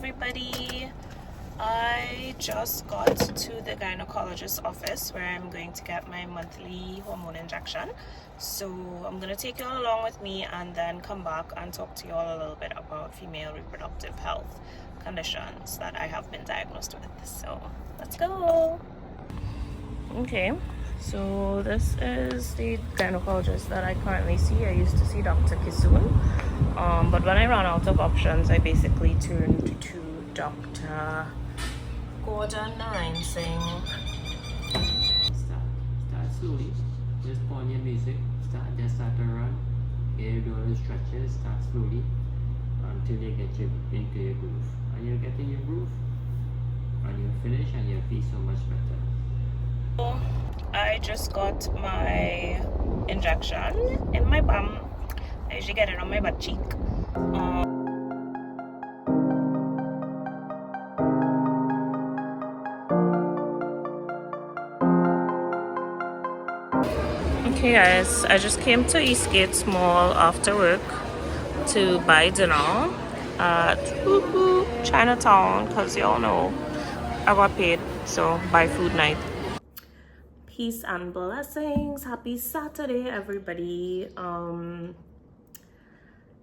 everybody. I just got to the gynecologist's office where I'm going to get my monthly hormone injection. So I'm going to take you all along with me and then come back and talk to you all a little bit about female reproductive health conditions that I have been diagnosed with. So let's go. Okay, so this is the gynecologist that I currently see. I used to see Dr. Kisoon, but when I ran out of options, I basically turned to Dr. Gordon Singh. Start slowly. Just put on your music. Start to run. Get your doing stretches. Start slowly until you get into your groove. And you'll get in your groove. And you'll finish and you'll feel so much better. I just got my injection in my bum. I usually get it on my butt cheek. Okay guys, I just came to Eastgate Mall after work to buy dinner at Chinatown because y'all know I got paid, so buy food night. Peace and blessings. Happy Saturday, everybody.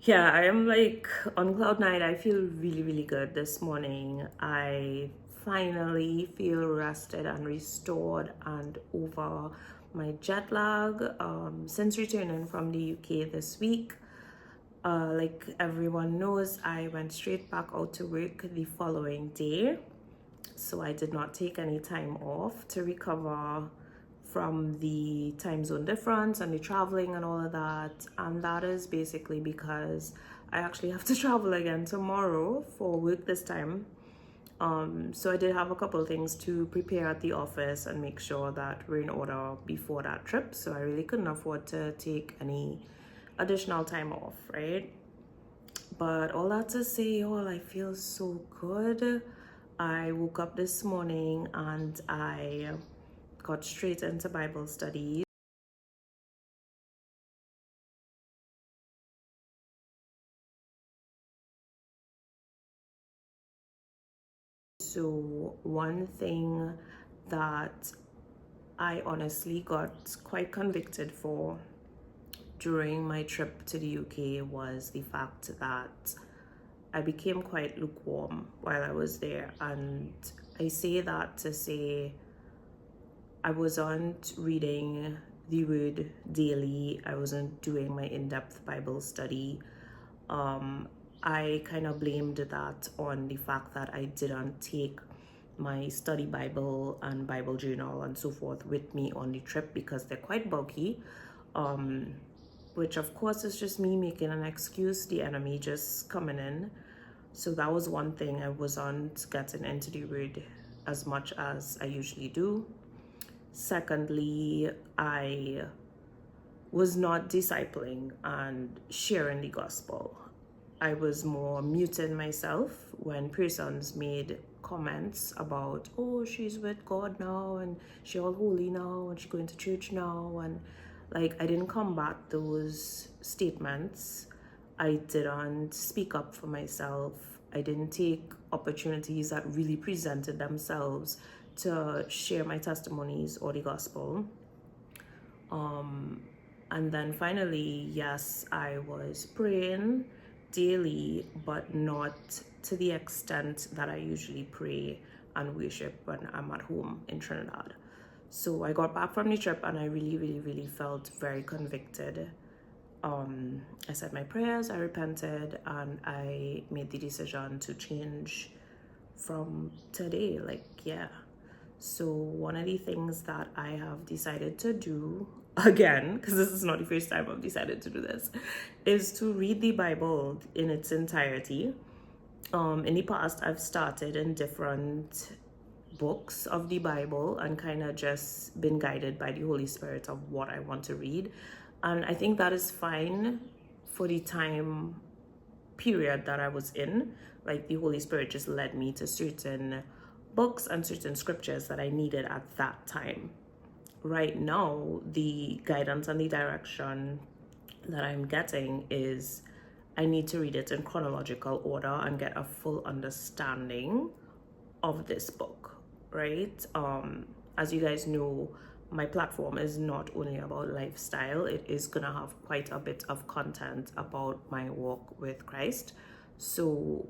Yeah, I am like on cloud nine. I feel really good this morning. I finally feel rested and restored and over my jet lag since returning from the UK this week. Like everyone knows, I went straight back out to work the following day, so I did not take any time off to recover from the time zone difference and the traveling and all of that. And that is basically because I actually have to travel again tomorrow for work this time. So I did have a couple of things to prepare at the office and make sure that we're in order before that trip. So I really couldn't afford to take any additional time off, right? But all that to say, I feel so good. I woke up this morning and I got straight into Bible study. So one thing that I honestly got quite convicted for during my trip to the UK was the fact that I became quite lukewarm while I was there. And I say that to say I wasn't reading the word daily. I wasn't doing my in-depth Bible study. I kind of blamed that on the fact that I didn't take my study Bible and Bible journal and so forth with me on the trip because they're quite bulky, which of course is just me making an excuse, the enemy just coming in. So that was one thing. I wasn't getting into the word as much as I usually do. Secondly, I was not discipling and sharing the gospel. I was more muting myself when persons made comments about, oh, she's with God now and she all holy now and she's going to church now, and like I didn't combat those statements. I didn't speak up for myself. I didn't take opportunities that really presented themselves to share my testimonies or the gospel. And then finally, yes, I was praying daily, but not to the extent that I usually pray and worship when I'm at home in Trinidad. So I got back from the trip and I really felt very convicted. I said my prayers, I repented, and I made the decision to change from today. So one of the things that I have decided to do again, because this is not the first time I've decided to do this, is to read the Bible in its entirety. In the past, I've started in different books of the Bible and kind of just been guided by the Holy Spirit of what I want to read. And I think that is fine for the time period that I was in. Like the Holy Spirit just led me to certain books and certain scriptures that I needed at that time. Right now, the guidance and the direction that I'm getting is I need to read it in chronological order and get a full understanding of this book, right? As you guys know, my platform is not only about lifestyle, it is gonna have quite a bit of content about my walk with Christ. So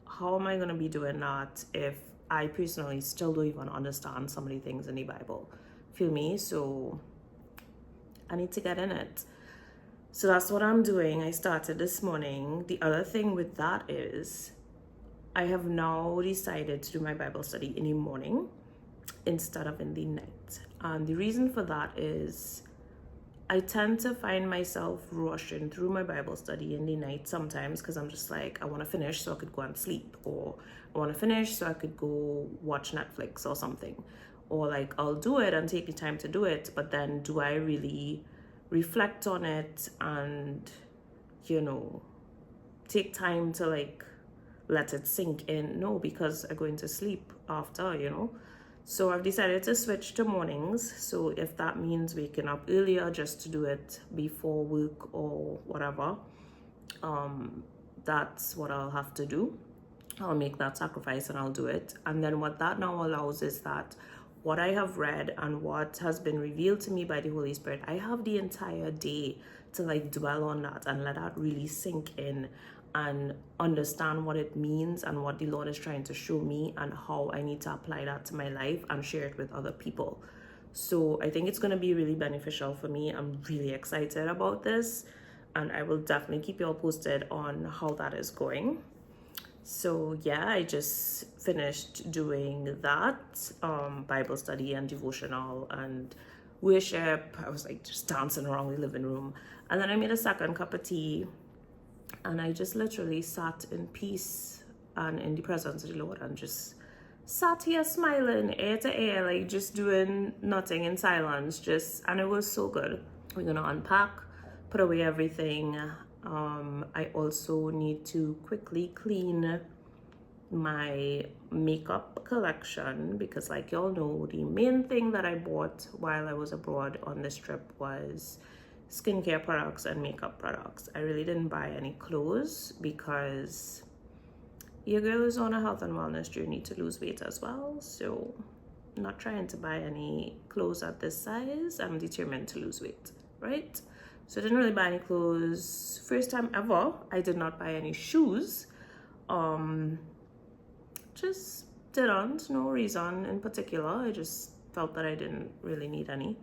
how am I gonna be doing that if I personally still don't even understand some of the things in the Bible? Feel me? So I need to get in it. So that's what I'm doing. I started this morning. The other thing with that is I have now decided to do my Bible study in the morning instead of in the night. And the reason for that is I tend to find myself rushing through my Bible study in the night sometimes because I'm just like, I want to finish so I could go and sleep, or I want to finish so I could go watch Netflix or something. Or like I'll do it and take the time to do it, but then do I really reflect on it and, take time to like let it sink in? No, because I'm going to sleep after. So I've decided to switch to mornings. So if that means waking up earlier just to do it before work or whatever, that's what I'll have to do. I'll make that sacrifice and I'll do it. And then what that now allows is that what I have read and what has been revealed to me by the Holy Spirit, I have the entire day to like dwell on that and let that really sink in and understand what it means and what the Lord is trying to show me and how I need to apply that to my life and share it with other people. So I think it's going to be really beneficial for me. I'm really excited about this, and I will definitely keep you all posted on how that is going. So yeah, I just finished doing that Bible study and devotional and worship. I was like just dancing around the living room, and then I made a second cup of tea, and I just literally sat in peace and in the presence of the Lord and just sat here smiling ear to ear, like just doing nothing in silence, and it was so good. We're gonna unpack, put away everything. I also need to quickly clean my makeup collection because, like y'all know, the main thing that I bought while I was abroad on this trip was skincare products and makeup products. I really didn't buy any clothes because your girl is on a health and wellness journey to lose weight as well. So I'm not trying to buy any clothes at this size. I'm determined to lose weight, right? So I didn't really buy any clothes. First time ever, I did not buy any shoes. Just didn't, no reason in particular. I just felt that I didn't really need any.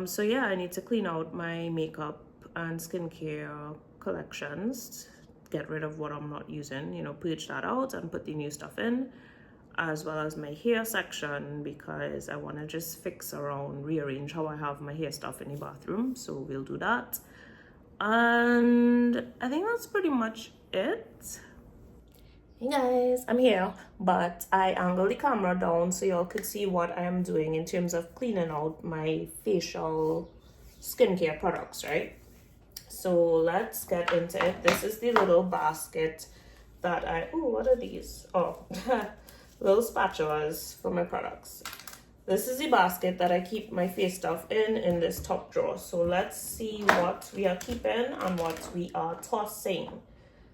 So yeah, I need to clean out my makeup and skincare collections, get rid of what I'm not using, purge that out and put the new stuff in, as well as my hair section, because I want to just fix around, rearrange how I have my hair stuff in the bathroom. So we'll do that. And I think that's pretty much it. Hey guys, I'm here, but I angled the camera down so y'all could see what I am doing in terms of cleaning out my facial skincare products, right? So let's get into it. This is the little basket that what are these? Oh, little spatulas for my products. This is the basket that I keep my face stuff in this top drawer. So let's see what we are keeping and what we are tossing.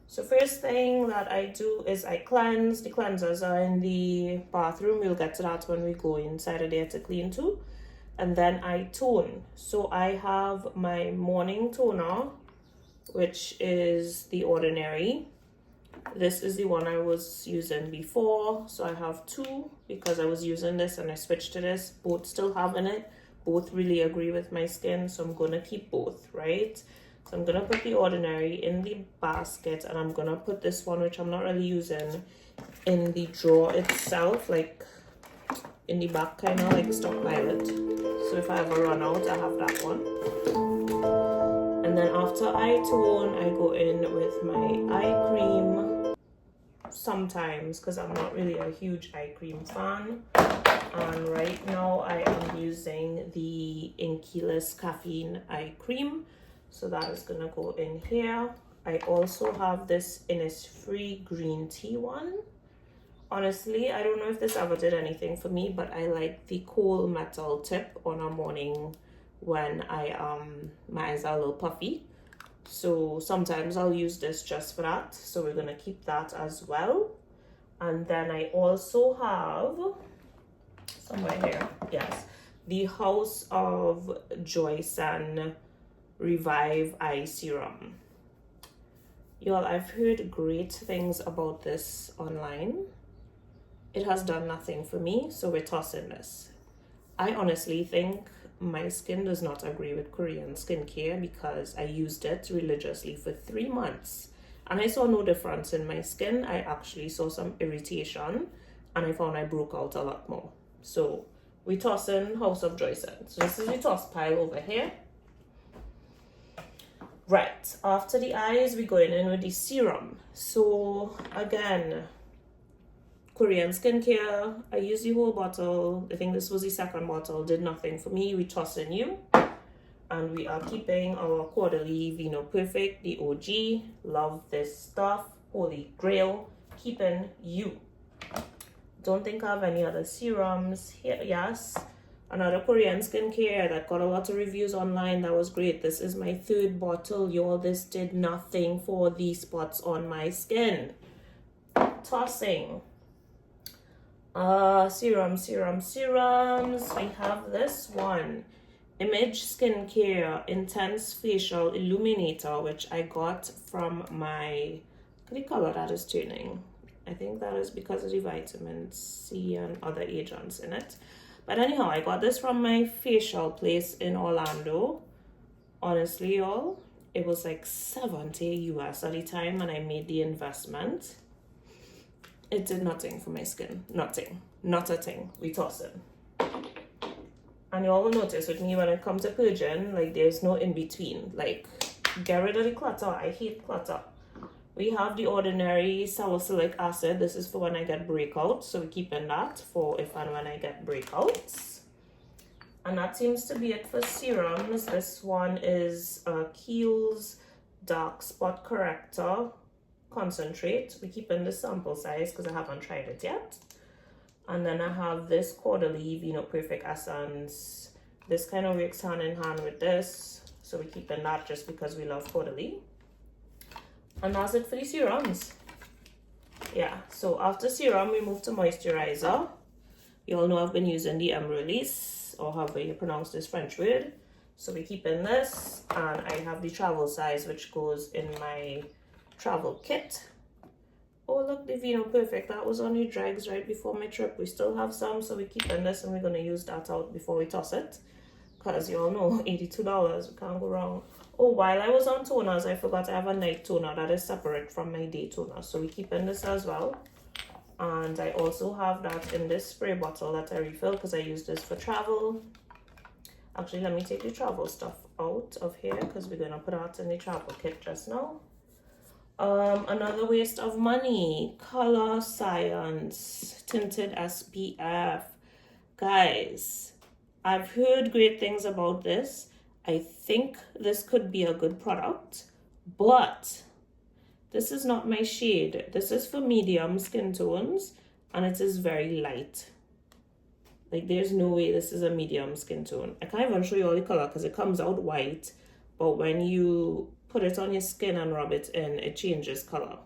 So first thing that I do is I cleanse. The cleansers are in the bathroom. We'll get to that when we go inside of there to clean too. And then I tone. So I have my morning toner, which is the Ordinary. This is the one I was using before. So I have two because I was using this and I switched to this. Both still having it. Both really agree with my skin. So I'm going to keep both, right? So I'm going to put the Ordinary in the basket, and I'm going to put this one, which I'm not really using, in the drawer itself, like in the back, kind of like stockpile it. So if I ever run out, I have that one. And then after I tone, I go in with my eye cream sometimes because I'm not really a huge eye cream fan. And right now I am using the Inkeyless Caffeine Eye Cream. So that is going to go in here. I also have this Innisfree green tea one. Honestly, I don't know if this ever did anything for me, but I like the coal metal tip on a morning when my eyes are a little puffy. So sometimes I'll use this just for that. So we're gonna keep that as well. And then I also have somewhere here, yes, the House of Joyson Revive Eye Serum. Y'all, I've heard great things about this online. It has done nothing for me, so we're tossing this. I honestly think my skin does not agree with Korean skincare because I used it religiously for 3 months and I saw no difference in my skin. I actually saw some irritation and I found I broke out a lot more. So we toss in House of Joyson. So this is the toss pile over here. Right, after the eyes, we're going in with the serum. So again, Korean skincare, I used the whole bottle. I think this was the second bottle, did nothing for me. We toss in you. And we are keeping our quarterly Vino Perfect, the OG. Love this stuff. Holy grail. Keeping you. Don't think I have any other serums here. Yes. Another Korean skincare that got a lot of reviews online. That was great. This is my third bottle, y'all. This did nothing for the spots on my skin. Tossing. Serums. We have this one. Image Skincare Intense Facial Illuminator, which I got from my, look at the color that is turning. I think that is because of the vitamin C and other agents in it. But anyhow, I got this from my facial place in Orlando. Honestly, y'all, it was like 70 US at the time and I made the investment. It did nothing for my skin. Nothing. Not a thing. We toss it. And you all will notice with me when it comes to purging, like there's no in between. Like, get rid of the clutter. I hate clutter. We have the ordinary salicylic acid. This is for when I get breakouts. So we're keeping that for if and when I get breakouts. And that seems to be it for serums. This one is Kiehl's Dark Spot Corrector Concentrate. We keep in the sample size because I haven't tried it yet. And then I have this quarterly Vino Perfect Essence. This kind of works hand in hand with this. So we keep in that just because we love quarterly. And that's it for the serums. Yeah, so after serum, we move to moisturizer. You all know I've been using the Release, or however you pronounce this French word. So we keep in this, and I have the travel size, which goes in my travel kit. Oh, look, the Vino Perfect. That was on the dregs right before my trip. We still have some, so we keep in this, and we're going to use that out before we toss it. Because you all know, $82, we can't go wrong. Oh, while I was on toners, I forgot I have a night toner that is separate from my day toner. So we keep in this as well. And I also have that in this spray bottle that I refill because I use this for travel. Actually, let me take the travel stuff out of here because we're going to put that in the travel kit just now. Another waste of money. Color Science Tinted SPF. Guys, I've heard great things about this. I think this could be a good product, but this is not my shade. This is for medium skin tones, and it is very light. Like, there's no way this is a medium skin tone. I can't even show you all the color because it comes out white, but when you put it on your skin and rub it in, it changes color.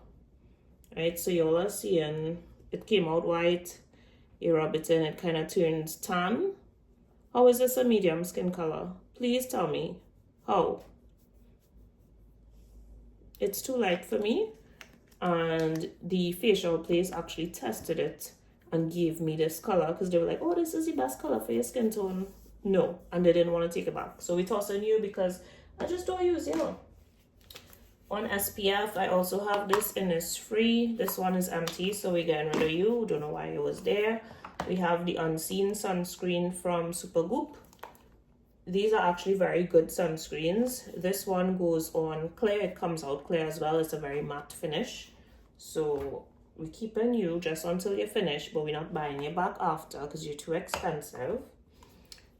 Right, so y'all are seeing it came out white. You rub it in, it kind of turns tan. How is this a medium skin color? Please tell me. How? It's too light for me. And the facial place actually tested it and gave me this color because they were like, oh, this is the best color for your skin tone. No, and they didn't want to take it back. So we toss in you because I just don't use, you know. On SPF, I also have this Innisfree. This one is empty, so we're getting rid of you. Don't know why it was there. We have the Unseen sunscreen from Supergoop. These are actually very good sunscreens. This one goes on clear. It comes out clear as well. It's a very matte finish. So we keep in you just until you finish, but we're not buying you back after because you're too expensive.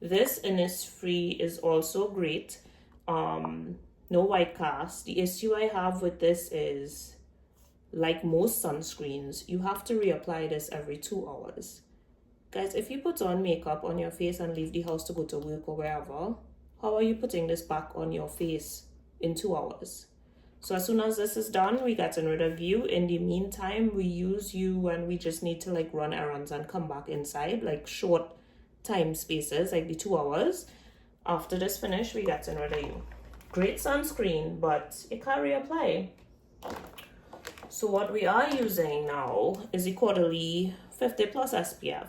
This Innisfree is also great. No white cast. The issue I have with this is, like most sunscreens, you have to reapply this every 2 hours. Guys, if you put on makeup on your face and leave the house to go to work or wherever, how are you putting this back on your face in 2 hours. So as soon as this is done, we getting rid of you. In the meantime, we use you when we just need to like run errands and come back inside, like short time spaces, like the 2 hours. After this finish, we getting rid of you. Great sunscreen, but it can't reapply. So what we are using now is the quarterly 50 plus SPF.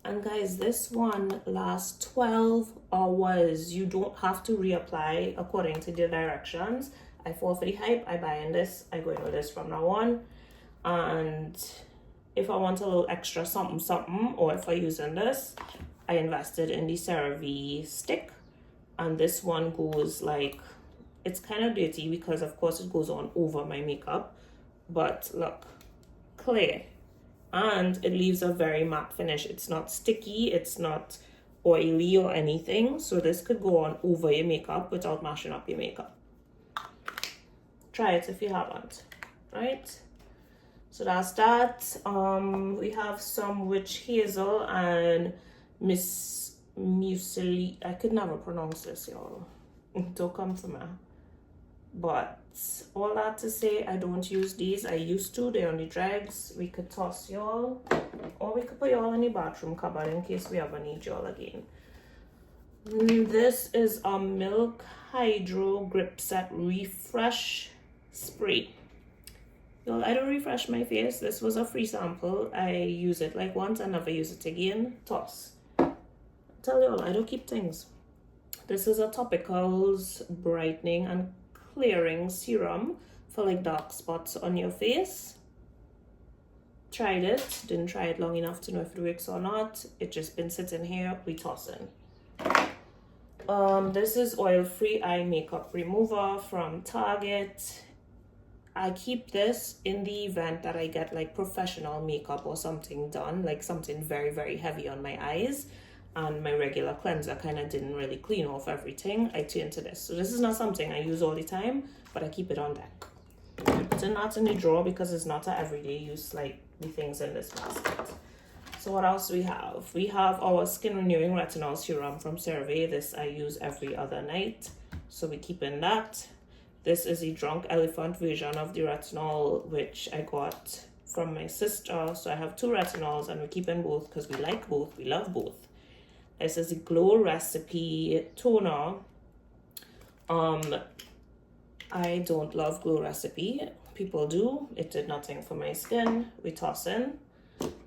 And guys, this one lasts 12 hours. You don't have to reapply according to the directions. I fall for the hype. I buy in this. I go in with this from now on. And if I want a little extra something, or if I using this, I invested in the CeraVe stick. And this one goes like, it's kind of dirty because of course it goes on over my makeup. But look, clear. And it leaves a very matte finish. It's not sticky, it's not oily or anything. So this could go on over your makeup without mashing up your makeup. Try it if you haven't, right? So that's that. We have some witch hazel and Miss Muesli. I could never pronounce this, y'all. Don't come to me. But all that to say, I don't use these. I used to. They're on the dregs. We could toss y'all, or we could put y'all in the bathroom cupboard in case we ever need y'all again. This is a Milk Hydro Grip Set Refresh Spray. Y'all, I don't refresh my face. This was a free sample. I use it like once and never use it again. Toss. Tell y'all, I don't keep things. This is a topicals brightening and clearing serum for like dark spots on your face. Tried it, didn't try it long enough to know if it works or not. It just been sitting here. We tossing. This is oil-free eye makeup remover from Target. I keep this in the event that I get like professional makeup or something done, like something very, very heavy on my eyes, and my regular cleanser kind of didn't really clean off everything. I turn to this. So this is not something I use all the time, but I keep it on deck. I put it not in the drawer because it's not an everyday use like the things in this basket. So what else do we have? We have our skin renewing retinol serum from CeraVe. This I use every other night, so we keep in that. This is a Drunk Elephant version of the retinol, which I got from my sister. So I have 2 retinols and we keep in both because we like both, we love both. This is a Glow Recipe toner. I don't love Glow Recipe. People do. It did nothing for my skin. We toss in.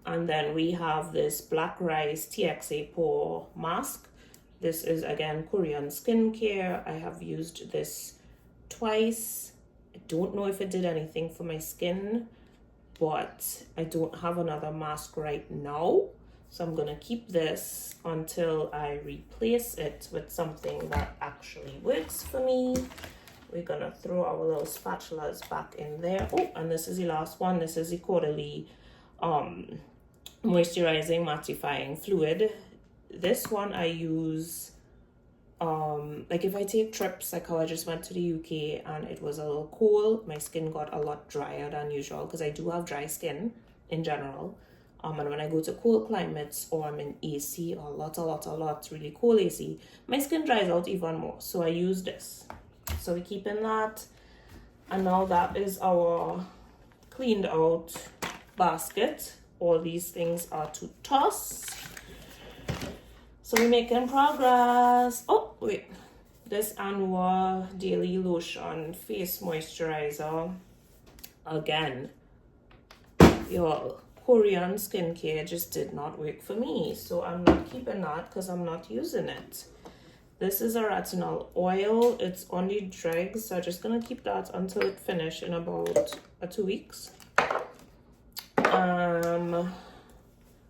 And then we have this Black Rice TXA Pore Mask. This is again Korean skincare. I have used this twice. I don't know if it did anything for my skin, but I don't have another mask right now. So I'm gonna keep this until I replace it with something that actually works for me. We're gonna throw our little spatulas back in there. Oh, and this is the last one. This is the quarterly moisturizing mattifying fluid. This one I use like if I take trips, like how I just went to the UK and it was a little cold, my skin got a lot drier than usual because I do have dry skin in general. And when I go to cold climates or I'm in AC or a lot really cold AC, my skin dries out even more. So I use this. So we keep in that. And now that is our cleaned out basket. All these things are to toss. So we're making progress. Oh, wait. This Anua Daily Lotion Face Moisturizer. Again, y'all, Korean skincare just did not work for me. So I'm not keeping that because I'm not using it. This is a retinol oil. It's on the dregs. So I'm just going to keep that until it finishes in about 2 weeks.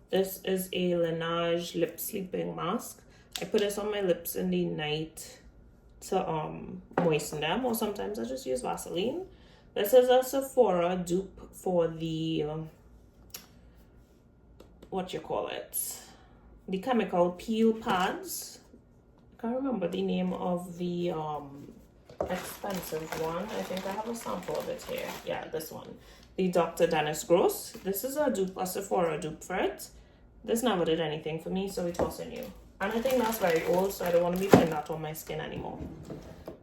This is a Laneige lip sleeping mask. I put this on my lips in the night to moisten them, or sometimes I just use Vaseline. This is a Sephora dupe for the the chemical peel pads. I can't remember the name of the expensive one. I think I have a sample of it here. Yeah, this one, the Dr. Dennis Gross. This is a dupe, a Sephora dupe for it. This never did anything for me, so we toss in you. And I think that's very old, so I don't want to be putting that on my skin anymore.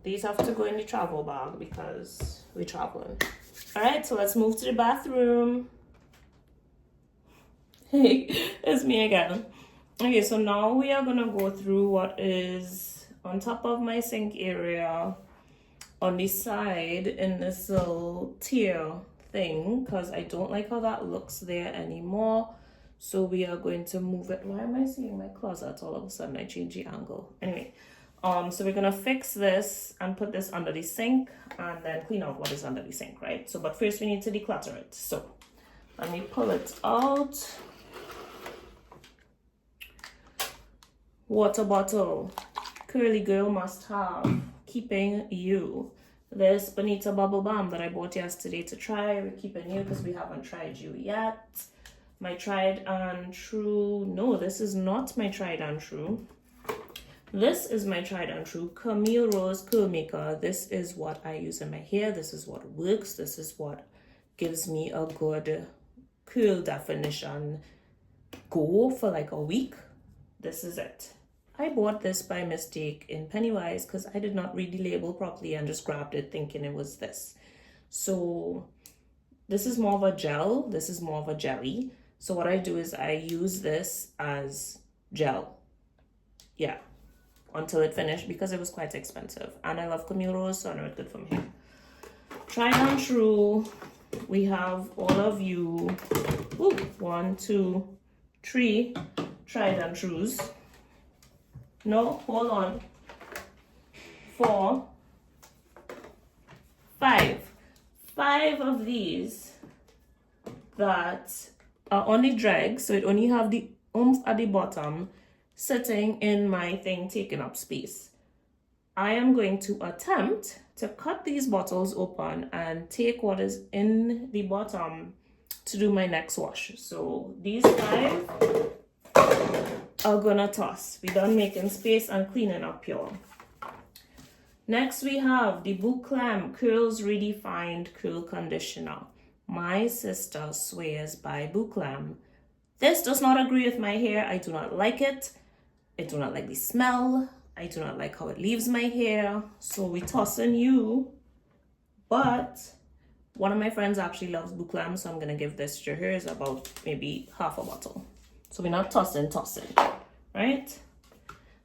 These have to go in the travel bag because we're traveling. Alright, so let's move to the bathroom. Hey, it's me again. Okay, so now we are gonna go through what is on top of my sink area, on the side in this little tier thing, because I don't like how that looks there anymore. So we are going to move it. Why am I seeing my closet all of a sudden? I change the angle. Anyway, so we're gonna fix this and put this under the sink and then clean out what is under the sink, right? So, but first we need to declutter it. So let me pull it out. Water bottle. Curly girl must have. Keeping you. This Bonita Bubble Balm that I bought yesterday to try. We're keeping you because we haven't tried you yet. My tried and true. No, this is not my tried and true. This is my tried and true Camille Rose Curl Maker. This is what I use in my hair. This is what works. This is what gives me a good curl definition go for like a week. This is it. I bought this by mistake in Pennywise because I did not read the label properly and just grabbed it thinking it was this. So this is more of a gel. This is more of a jelly. So what I do is I use this as gel. Yeah. Until it finished because it was quite expensive. And I love Camille Rose, so I know it's good for me. Tried and true. We have all of you. Ooh, 1, 2, 3 tried and trues. No, hold on. 4, 5. 5 of these that are on the drag, so it only have the oomph at the bottom sitting in my thing taking up space. I am going to attempt to cut these bottles open and take what is in the bottom to do my next wash. So these 5 are gonna toss. We're done making space and cleaning up here. Next we have the Lukewarm Curls Redefined Curl Conditioner. My sister swears by Lukewarm. This does not agree with my hair. I do not like it. I do not like the smell. I do not like how it leaves my hair. So we tossing you. But one of my friends actually loves Lukewarm, so I'm gonna give this to her. It's about maybe half a bottle. So we're not tossing, right?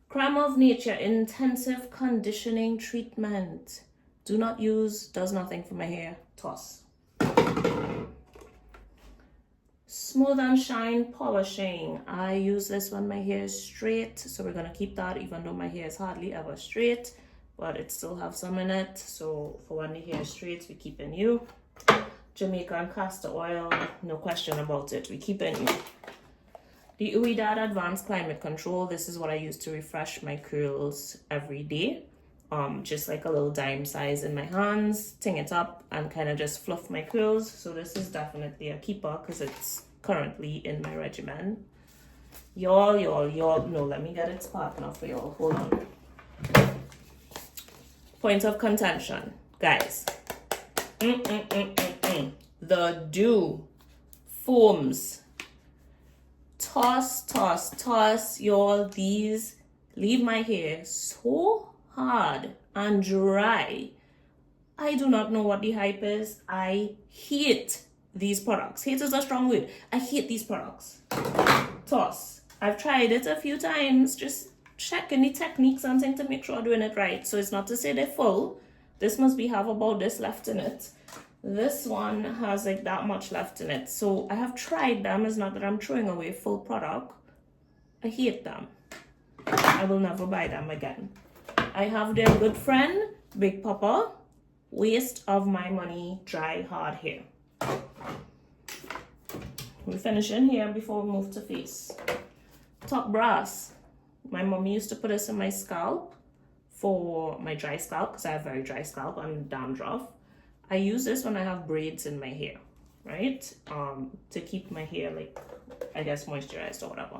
Creme of Nature Intensive Conditioning Treatment. Do not use, does nothing for my hair. Toss. Smooth and Shine Polishing. I use this when my hair is straight, so we're gonna keep that even though my hair is hardly ever straight, but it still have some in it. So for when the hair is straight, we keeping you. Jamaican castor oil, no question about it, we keeping you. The Uidad Advanced Climate Control. This is what I use to refresh my curls every day. Just like a little dime size in my hands, ting it up and kind of just fluff my curls. So this is definitely a keeper because it's currently in my regimen. Y'all, no, let me get its partner for y'all. Hold on. Point of contention, guys. The dew foams. Toss, y'all. These leave my hair so hard and dry. I do not know what the hype is. I hate these products. Hate is a strong word. I hate these products. Toss. I've tried it a few times, just checking the techniques and things to make sure I'm doing it right. So it's not to say they're full. This must be have about this left in it. This one has like that much left in it. So I have tried them. It's not that I'm throwing away full product. I hate them. I will never buy them again. I have their good friend, Big Papa. Waste of my money, dry, hard hair. We're finishing here before we move to face. Top Brass. My mom used to put this in my scalp for my dry scalp because I have very dry scalp and dandruff. I use this when I have braids in my hair, right? To keep my hair like, I guess, moisturized or whatever.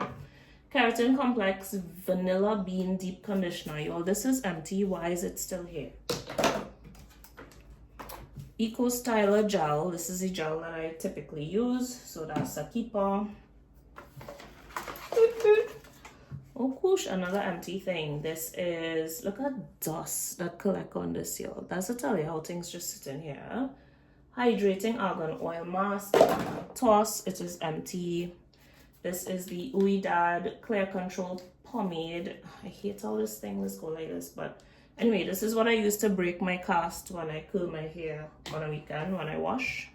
Keratin Complex Vanilla Bean Deep Conditioner. Y'all, this is empty. Why is it still here? Eco Styler Gel. This is the gel that I typically use. So that's a keeper. Oh, cool. Whoosh, another empty thing. This is, look at dust that collect on this, y'all. That's to tell you how things just sit in here. Hydrating argan oil mask. Toss, it is empty. This is the Uidad Clear Control Pomade. I hate how this thing is go like this, but anyway, this is what I use to break my cast when I curl my hair on a weekend when I wash.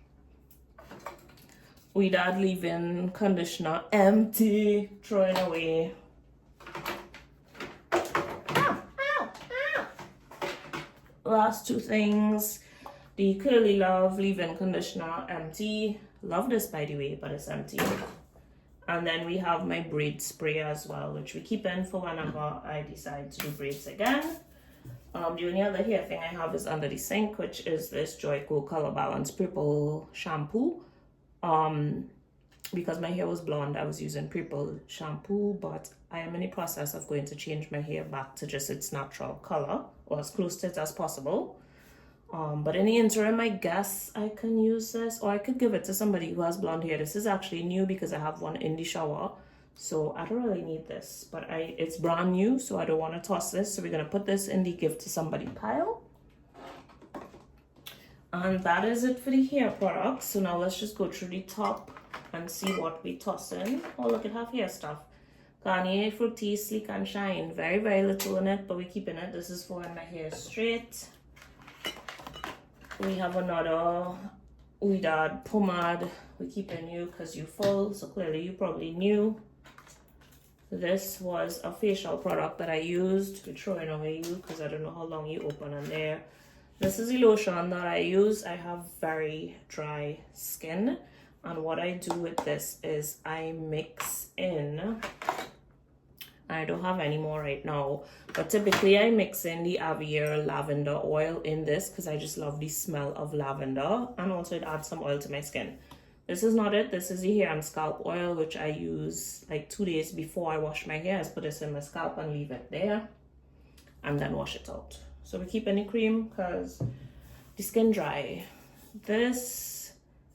Uidad leave-in conditioner, empty, throwing away. Last two things, the Curly Love leave-in conditioner, empty. Love this, by the way, but it's empty. And then we have my braid spray as well, which we keep in for whenever I decide to do braids again. The only other hair thing I have is under the sink, which is this Joico Color Balance Purple shampoo. Because my hair was blonde, I was using purple shampoo, but I am in the process of going to change my hair back to just its natural color, or as close to it as possible. But in the interim, I guess I can use this, or I could give it to somebody who has blonde hair. This is actually new because I have one in the shower, so I don't really need this, but it's brand new, so I don't want to toss this. So we're going to put this in the give to somebody pile. And that is it for the hair products. So now let's just go through the top and see what we toss in. Oh, look, it have hair stuff. Garnier Fructis Sleek and Shine. Very, very little in it, but we're keeping it. This is for when my hair is straight. We have another Uidad pomade. We keep in you because you full, so clearly you probably knew. This was a facial product that I used. We're throwing away you because I don't know how long you open in there. This is the lotion that I use. I have very dry skin, and what I do with this is I mix in, I don't have any more right now, but typically I mix in the Avier lavender oil in this because I just love the smell of lavender, and also it adds some oil to my skin. This is not it. This is the hair and scalp oil, which I use like 2 days before I wash my hair. I just put this in my scalp and leave it there and then wash it out. So we keep any cream because the skin dry. This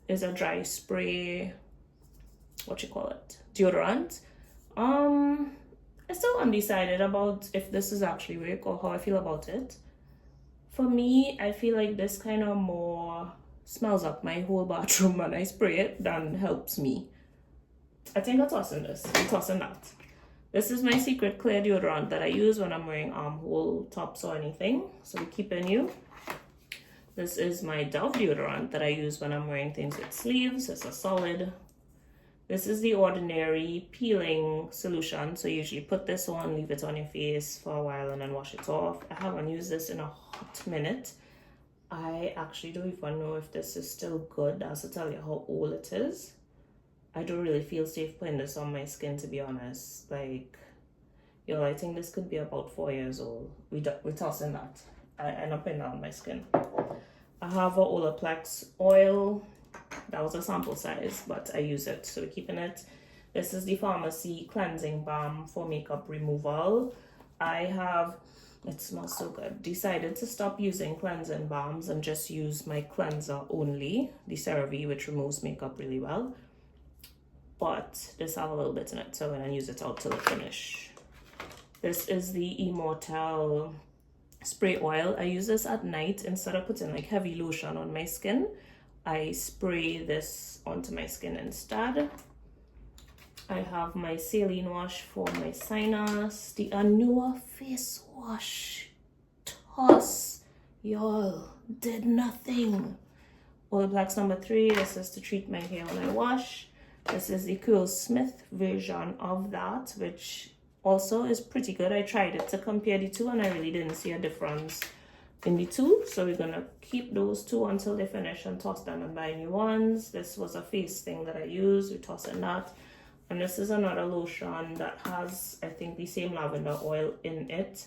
is a dry spray, what you call it, deodorant. I'm still undecided about if this is actually work or how I feel about it. For me, I feel like this kind of more smells up my whole bathroom when I spray it than helps me. I think I'm tossing this. I'm tossing that. This is my secret clear deodorant that I use when I'm wearing armhole tops or anything. So we keep in you. This is my Dove deodorant that I use when I'm wearing things with sleeves. It's a solid. This is the Ordinary peeling solution. So you usually put this on, leave it on your face for a while and then wash it off. I haven't used this in a hot minute. I actually don't even know if this is still good. That's to tell you how old it is. I don't really feel safe putting this on my skin, to be honest. Like, yo, I think this could be about 4 years old. We're tossing that. I end up putting that on my skin. I have a Olaplex oil. That was a sample size, but I use it, so we're keeping it. This is the Pharmacy Cleansing Balm for makeup removal. It smells so good. Decided to stop using cleansing balms and just use my cleanser only, the CeraVe, which removes makeup really well. But this have a little bit in it, so I'm gonna use it out till it finish. This is the Immortal spray oil. I use this at night instead of putting like heavy lotion on my skin. I spray this onto my skin instead. I have my saline wash for my sinus. The Anua face wash. Toss. Y'all did nothing. Olaplex number 3. This is to treat my hair when I wash. This is the Cool Smith version of that, which also is pretty good. I tried it to compare the two and I really didn't see a difference in the two. So we're gonna keep those two until they finish and toss them and buy new ones. This was a face thing that I used. We're tossing that. And this is another lotion that has, I think, the same lavender oil in it.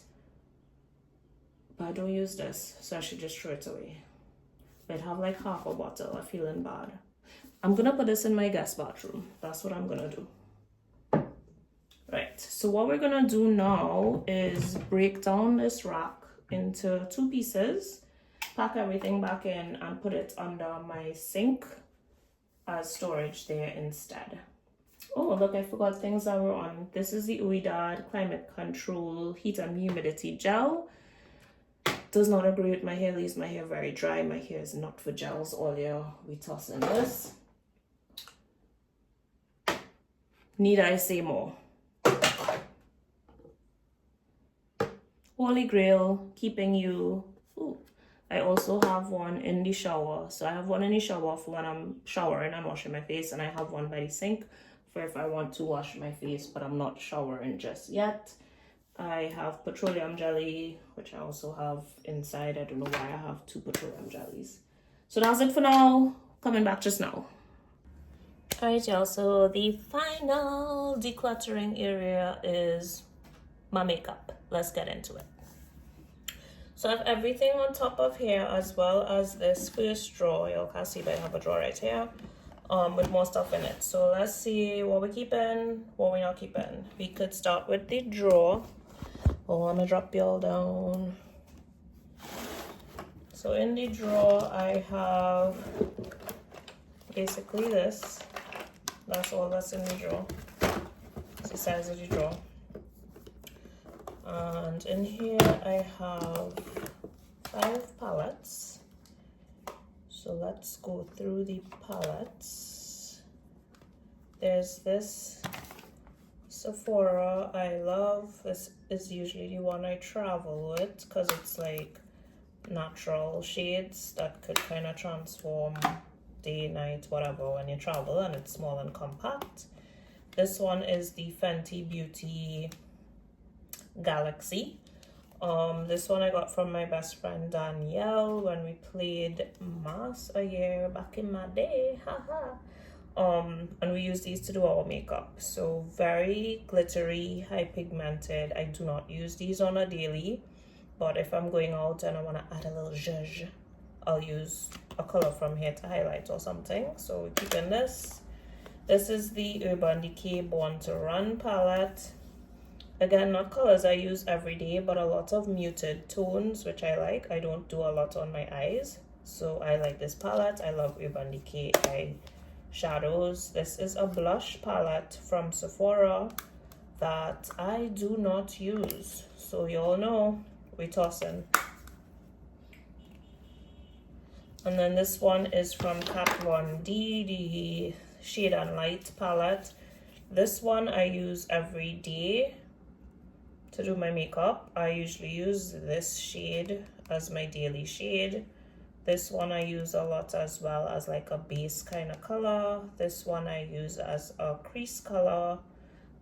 But I don't use this, so I should just throw it away. But I have like half a bottle. I'm feeling bad. I'm gonna put this in my guest bathroom. That's what I'm gonna do. Right, so what we're gonna do now is break down this rack into 2 pieces, pack everything back in and put it under my sink as storage there instead. Oh, look, I forgot things that were on. This is the Uidad Climate Control Heat and Humidity Gel. Does not agree with my hair, leaves my hair very dry. My hair is not for gels all year. We toss in this. Need I say more? Holy Grail, keeping you. Ooh. I also have one in the shower. So I have one in the shower for when I'm showering and washing my face, and I have one by the sink for if I want to wash my face, but I'm not showering just yet. I have petroleum jelly, which I also have inside. I don't know why I have 2 petroleum jellies. So that's it for now. Coming back just now. Alright, y'all. So the final decluttering area is my makeup. Let's get into it. So I have everything on top of here, as well as this first drawer. Y'all can see, but I have a drawer right here with more stuff in it. So let's see what we're keeping, what we're not keeping. We could start with the drawer. I want to drop y'all down. So in the drawer, I have basically this. That's all that's in the drawer. It's the size of the drawer. And in here, I have 5 palettes. So let's go through the palettes. There's this Sephora I love. This is usually the one I travel with because it's like natural shades that could kind of transform day, night, whatever when you travel, and it's small and compact. This one is the Fenty Beauty Galaxy. This one I got from my best friend Danielle when we played Mass a year back in my day. Haha. And we use these to do our makeup. So very glittery, high pigmented. I do not use these on a daily, but if I'm going out and I want to add a little zhuzh, I'll use a color from here to highlight or something. So we're keeping this. This is the Urban Decay Born to Run palette. Again, not colors I use every day, but a lot of muted tones, which I like. I don't do a lot on my eyes, so I like this palette. I love Urban Decay eye shadows. This is a blush palette from Sephora that I do not use, so y'all know we tossing. And then this one is from Kat Von D, the Shade and Light palette. This one I use every day to do my makeup. I usually use this shade as my daily shade. This one I use a lot as well as like a base kind of color. This one I use as a crease color,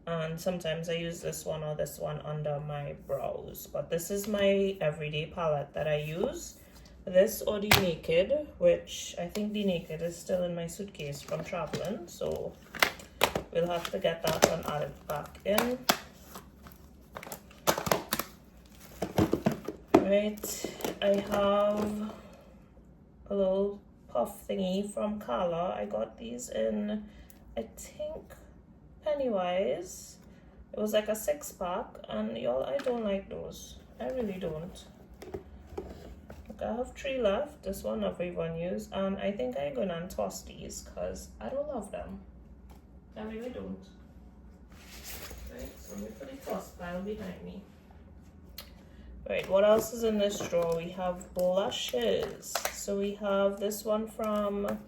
and sometimes I use this one or this one under my brows. But this is my everyday palette that I use. This or the Naked, which I think the Naked is still in my suitcase from traveling, so we'll have to get that one added back in. Right, I have a little puff thingy from Kala. I got these in, I think, Pennywise. It was like a 6-pack, and y'all, I don't like those. I really don't. Look, I have 3 left. This one everyone used, and I think I'm gonna toss these because I don't love them. I really don't. Right, so let me put the toss pile behind me. Right, what else is in this drawer? We have blushes. So we have this one from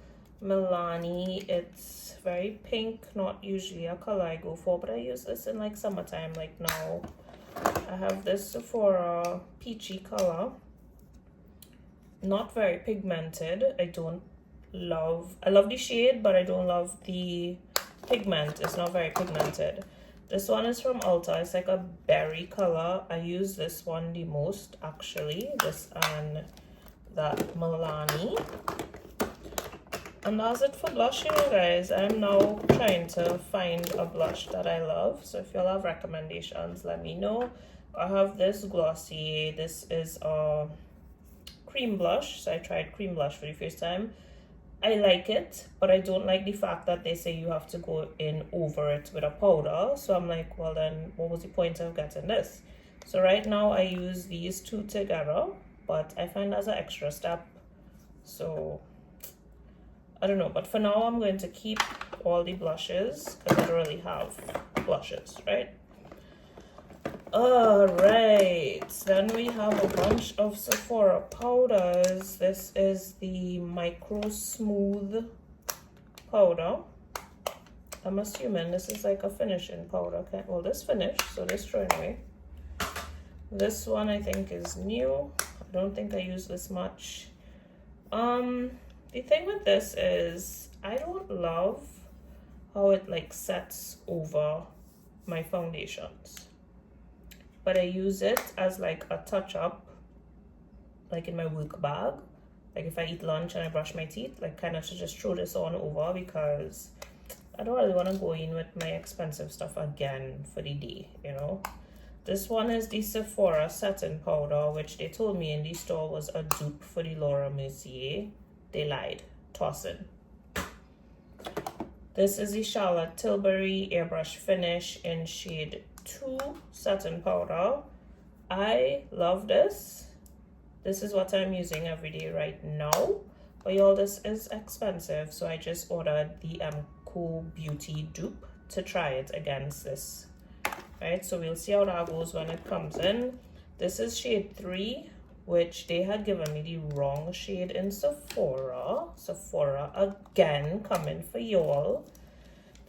Milani. It's very pink, not usually a color I go for, but I use this in like summertime, like now. I have this Sephora peachy color. Not very pigmented. I love the shade, but I don't love the pigment. It's not very pigmented. This one is from Ulta. It's like a berry color. I use this one the most, actually. This and that Milani. And that's it for blushing, you guys. I'm now trying to find a blush that I love. So if y'all have recommendations, let me know. I have this Glossier. This is a cream blush. So I tried cream blush for the first time. I like it, but I don't like the fact that they say you have to go in over it with a powder. So I'm like, well then, what was the point of getting this? So right now I use these 2 together, but I find that's an extra step. So I don't know, but for now I'm going to keep all the blushes because I don't really have blushes, right? All right, then we have a bunch of Sephora powders. This is the Micro Smooth powder. I'm assuming this is like a finishing powder. Okay, well, this finished, so this throwing away. This one I think is new. I don't think I use this much. The thing with this is I don't love how it like sets over my foundations, but I use it as like a touch up, like in my work bag, like if I eat lunch and I brush my teeth, like kind of to just throw this on over, because I don't really want to go in with my expensive stuff again for the day, you know. This one is the Sephora satin powder, which they told me in the store was a dupe for the Laura Mercier. They lied. Tossing. This is the Charlotte Tilbury Airbrush Finish in shade 2 satin powder. I love this. This is what I'm using every day right now. But y'all, this is expensive, so I just ordered the Cool Beauty dupe to try it against this. Right, so we'll see how that goes when it comes in. This is shade 3, which they had given me the wrong shade in Sephora. Sephora again coming for y'all.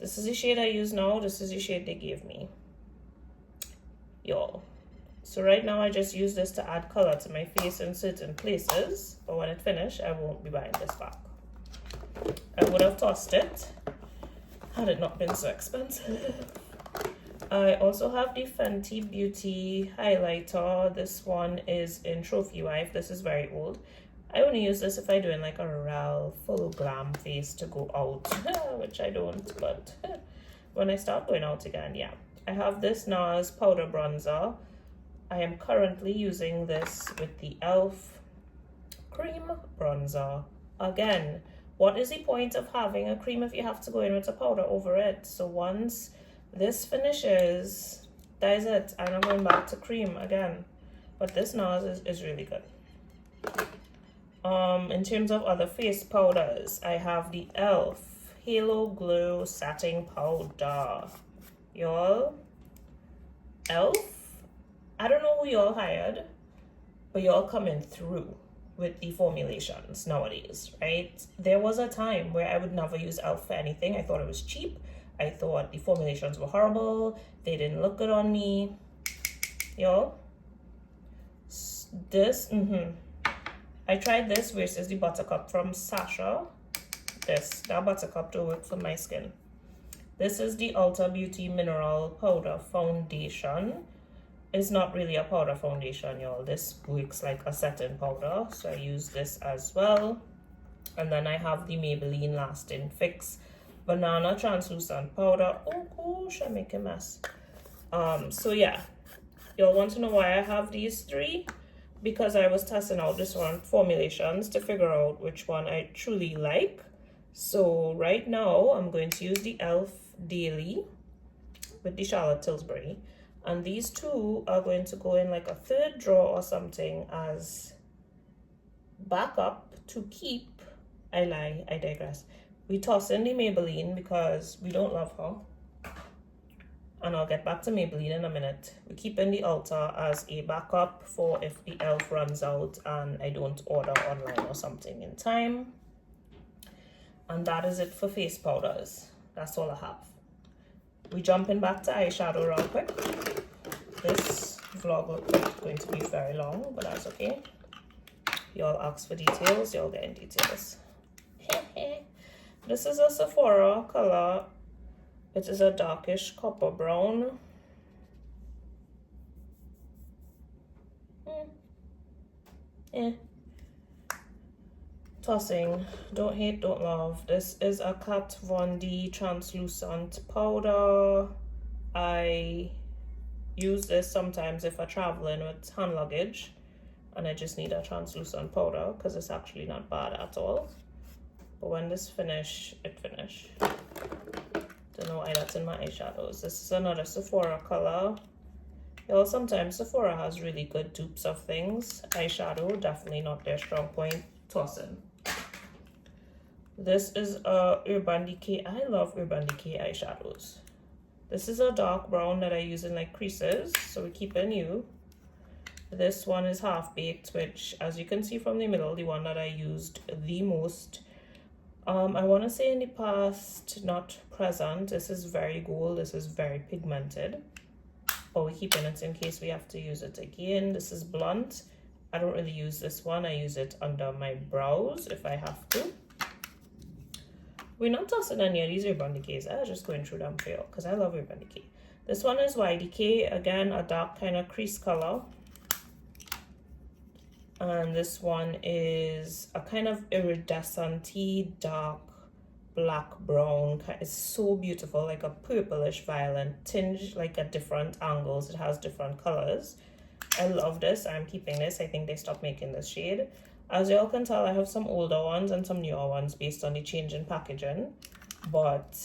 This is the shade I use now. This is the shade they gave me, y'all. So right now I just use this to add color to my face in certain places, but when it finishes, I won't be buying this back. I would have tossed it had it not been so expensive. I also have the Fenty Beauty highlighter. This one is in Trophy Wife. This is very old. I only use this if I'm doing like a real full glam face to go out, which I don't, but when I start going out again, yeah. I have this NARS powder bronzer. I am currently using this with the e.l.f. cream bronzer. Again, what is the point of having a cream if you have to go in with a powder over it? So once this finishes, that is it. I'm not going back to cream again. But this NARS is really good. In terms of other face powders, I have the e.l.f. Halo Glow Setting Powder. Y'all, e.l.f., I don't know who y'all hired, but y'all coming through with the formulations nowadays, right? There was a time where I would never use e.l.f. for anything. I thought it was cheap. I thought the formulations were horrible. They didn't look good on me. Y'all, this, I tried this versus the Buttercup from Sasha. That Buttercup to work for my skin. This is the Ulta Beauty Mineral Powder Foundation. It's not really a powder foundation, y'all. This works like a setting powder, so I use this as well. And then I have the Maybelline Lasting Fix Banana Translucent Powder. Oh gosh, I make a mess. So yeah, you'll want to know why I have these 3, because I was testing out different formulations to figure out which one I truly like. So right now I'm going to use the e.l.f. Daily with the Charlotte Tilbury, and these 2 are going to go in like a 3rd drawer or something as backup to keep. I lie, I digress. We toss in the Maybelline because we don't love her. And I'll get back to Maybelline in a minute. We keep in the Ulta as a backup for if the e.l.f. runs out and I don't order online or something in time. And that is it for face powders. That's all I have. We jumping back to eyeshadow real quick. This vlog looks going to be very long, but that's okay. Y'all ask for details, y'all getting details. This is a Sephora color. It is a darkish copper brown. Tossing. Don't hate, don't love. This is a Kat Von D translucent powder. I use this sometimes if I'm traveling with hand luggage and I just need a translucent powder because it's actually not bad at all. But when this finish, it finish. Don't know why that's in my eyeshadows. This is another Sephora color. Y'all, sometimes Sephora has really good dupes of things. Eyeshadow, definitely not their strong point. Tossing. This is a Urban Decay. I love Urban Decay eyeshadows. This is a dark brown that I use in like creases, so we keep in you. This one is Half Baked, which, as you can see from the middle, the one that I used the most. I want to say in the past, not present. This is very gold. This is very pigmented. But we keep in it in case we have to use it again. This is Blunt. I don't really use this one. I use it under my brows if I have to. We're not tossing any of these Urban Decays. I'm just going through them for you because I love Urban Decay. This one is YDK. Again, a dark kind of crease color. And this one is a kind of iridescent-y, dark, black, brown. It's so beautiful, like a purplish violet tinge, like at different angles. It has different colors. I love this. I'm keeping this. I think they stopped making this shade. As y'all can tell, I have some older ones and some newer ones based on the change in packaging. But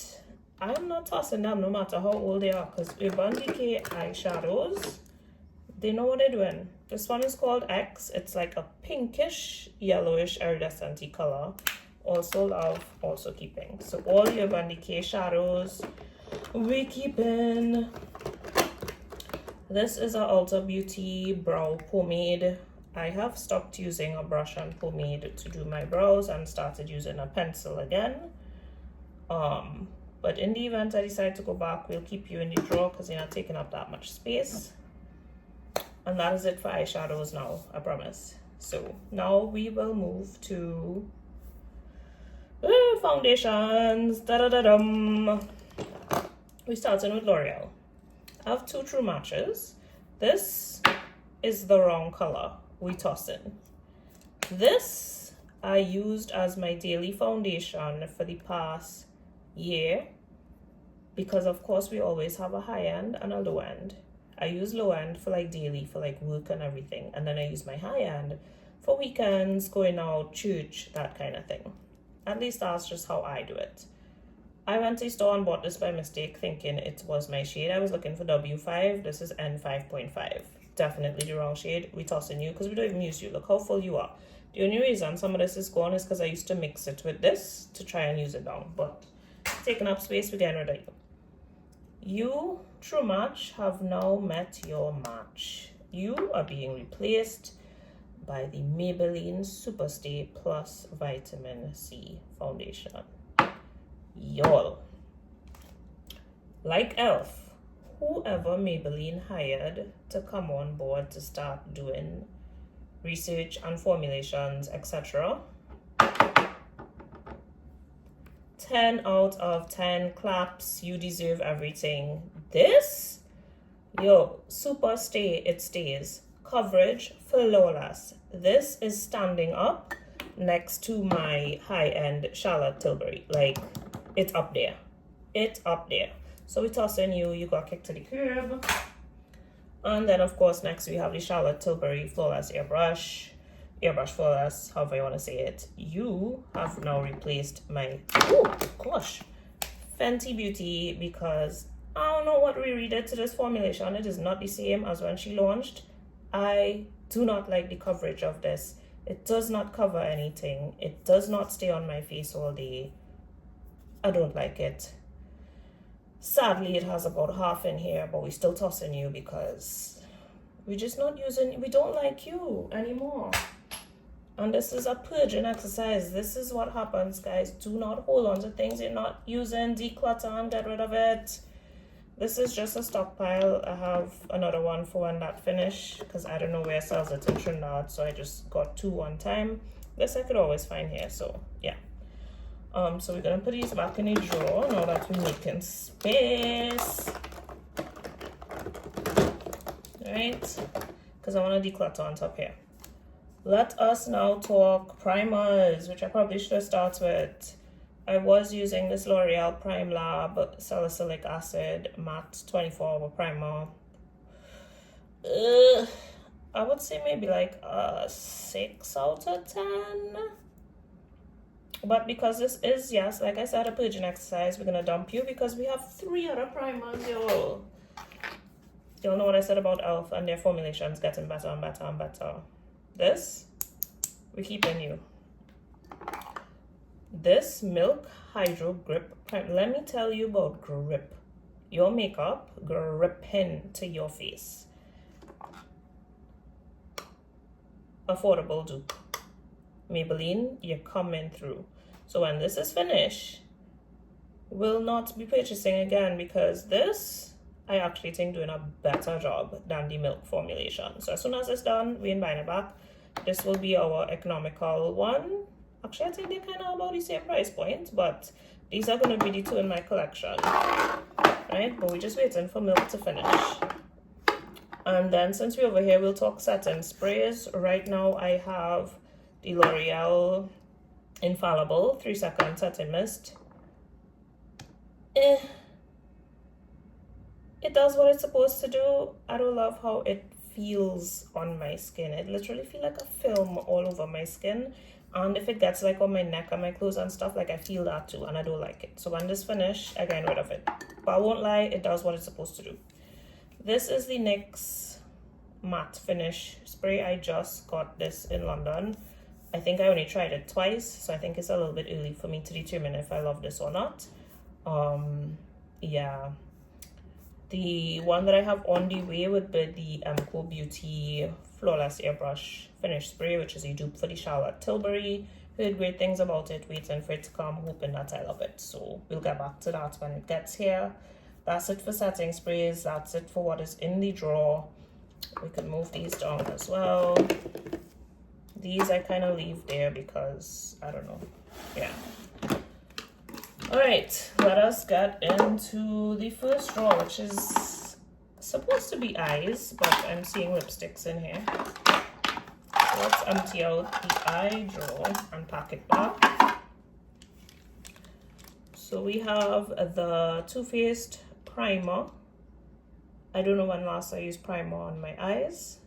I'm not tossing them no matter how old they are, because Urban Decay eyeshadows, they know what they're doing. This one is called X. It's like a pinkish, yellowish, iridescent color. Also love, also keeping. So all your Urban Decay shadows, we keeping. This is a Ulta Beauty brow pomade. I have stopped using a brush and pomade to do my brows and started using a pencil again. But in the event I decide to go back, we'll keep you in the drawer because you're not taking up that much space. And that is it for eyeshadows now, I promise. So now we will move to foundations. We're starting with L'Oreal. I have two true matches. This is the wrong color. We toss in. This I used as my daily foundation for the past year because of course we always have a high end and a low end. I use low end for like daily, for like work and everything. And then I use my high end for weekends, going out, church, that kind of thing. At least that's just how I do it. I went to the store and bought this by mistake thinking it was my shade. I was looking for W5. This is N5.5. Definitely the wrong shade. We tossing you because we don't even use you. Look how full you are. The only reason some of this is gone is because I used to mix it with this to try and use it down. But taking up space, we're getting rid of you. You, true match, have now met your match. You are being replaced by the Maybelline Superstay Plus Vitamin C Foundation. Y'all. Like Elf, whoever Maybelline hired to come on board to start doing research and formulations, etc. 10 out of 10 claps. You deserve everything. This, yo, super stay, it stays. Coverage flawless. This is standing up next to my high-end Charlotte Tilbury. Like, it's up there. It's up there. So we toss in you got kicked to the curb. And then, of course, next we have the Charlotte Tilbury Flawless Airbrush Flawless, however you want to say it. You have now replaced my, oh gosh, Fenty Beauty, because I don't know what we did to this formulation. It is not the same as when she launched. I do not like the coverage of this. It does not cover anything. It does not stay on my face all day. I don't like it. Sadly, it has about half in here, but we still tossing you because we're just not using, we don't like you anymore. And this is a purging exercise. This is what happens, guys. Do not hold on to things you're not using. Declutter and get rid of it. This is just a stockpile. I have another one for when that finish because I don't know where sells it in Trinidad, so I just got 2 one time. This I could always find here, so yeah. So we're gonna put these back in the drawer now that we're making space. Right? Because I want to declutter on top here. Let us now talk primers, which I probably should have started with. I was using this L'Oreal Prime Lab Salicylic Acid Matte 24-hour primer. I would say maybe like a 6 out of 10. But because this is, yes, like I said, a purging exercise, we're going to dump you because we have 3 other primers, y'all. You'll know what I said about Elf and their formulations getting better and better and better. This, we keep in you. This Milk Hydro Grip Prime. Let me tell you about grip. Your makeup gripping to your face. Affordable dupe. Maybelline, you're coming through. So when this is finished, will not be purchasing again, because this I actually think doing a better job than the Milk formulation. So as soon as it's done, we ain't buying it back. This will be our economical one. Actually, I think they're kind of about the same price point, but these are going to be the two in my collection, right? But we're just waiting for Milk to finish. And then since we're over here, we'll talk setting sprays. Right now I have the L'Oreal Infallible 3-second setting mist. It does what it's supposed to do. I don't love how it feels on my skin. It literally feels like a film all over my skin. And if it gets like on my neck and my clothes and stuff, like I feel that too, and I don't like it. So when this finished, I get rid of it. But I won't lie, it does what it's supposed to do. This is the NYX matte finish spray. I just got this in London. I think I only tried it twice, so I think it's a little bit early for me to determine if I love this or not. Yeah. The one that I have on the way would be the Emco Beauty Flawless Airbrush Finish Spray, which is a dupe for the Charlotte Tilbury. Heard great things about it, waiting for it to come, hoping that I love it. So we'll get back to that when it gets here. That's it for setting sprays. That's it for what is in the drawer. We can move these down as well. These I kind of leave there because I don't know. Yeah. All right, let us get into the first drawer, which is supposed to be eyes, but I'm seeing lipsticks in here. So let's empty out the eye drawer and pack it back. So we have the Too Faced primer. I don't know when last I used primer on my eyes,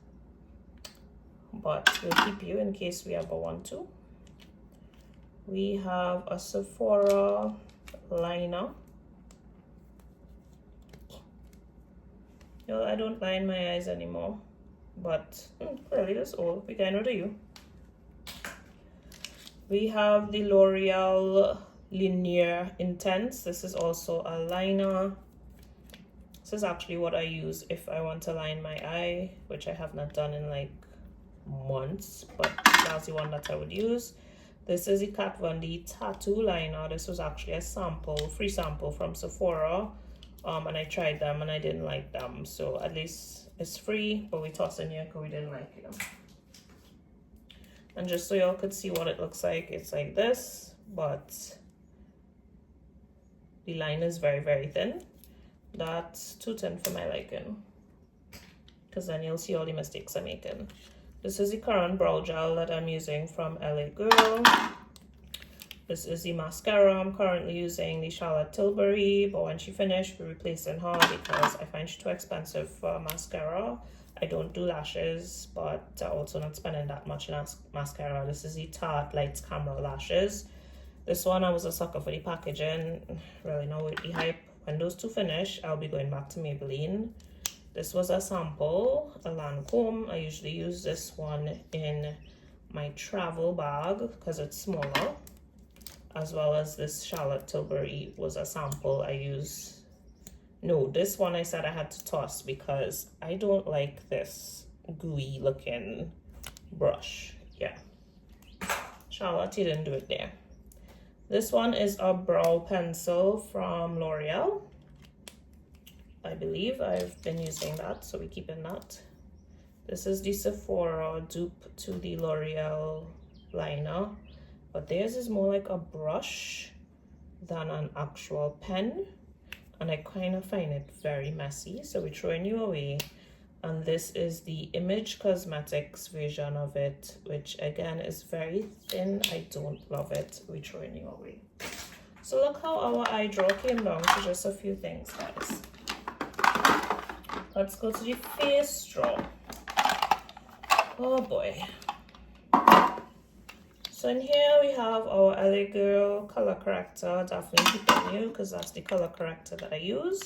but we'll keep you in case we ever want to. We have a Sephora liner. I don't line my eyes anymore, but really that's all. We can order you. We have the L'Oreal Linear Intense. This is also a liner. This is actually what I use if I want to line my eye, which I have not done in like months, but that's the one that I would use. This is the Kat Von D Tattoo Liner. This was actually a sample, free sample from Sephora. And I tried them and I didn't like them. So at least it's free, but we tossed in here because we didn't like it. And just so y'all could see what it looks like, it's like this, but the line is very, very thin. That's too thin for my liking, because then you'll see all the mistakes I'm making. This is the current brow gel that I'm using from LA Girl. This is the mascara. I'm currently using the Charlotte Tilbury, but when she finished, we're replacing her because I find she's too expensive for mascara. I don't do lashes, but also not spending that much in mascara. This is the Tarte Lights Camera Lashes. This one, I was a sucker for the packaging. Really know with the hype. When those two finish, I'll be going back to Maybelline. This was a sample, a Lancome. I usually use this one in my travel bag because it's smaller, as well as this Charlotte Tilbury was a sample I use. No, this one I said I had to toss because I don't like this gooey looking brush. Yeah, Charlotte, you didn't do it there. This one is a brow pencil from L'Oreal. I believe I've been using that, so we're keeping that. This is the Sephora dupe to the L'Oreal liner, but theirs is more like a brush than an actual pen, and I kind of find it very messy, so we're throwing you away. And this is the Image Cosmetics version of it, which again is very thin. I don't love it. We're throwing you away. So look how our eye drawer came down to just a few things, guys. Let's go to the face drawer. Oh boy. So in here we have our LA Girl color corrector. Definitely keeping you because that's the color corrector that I use.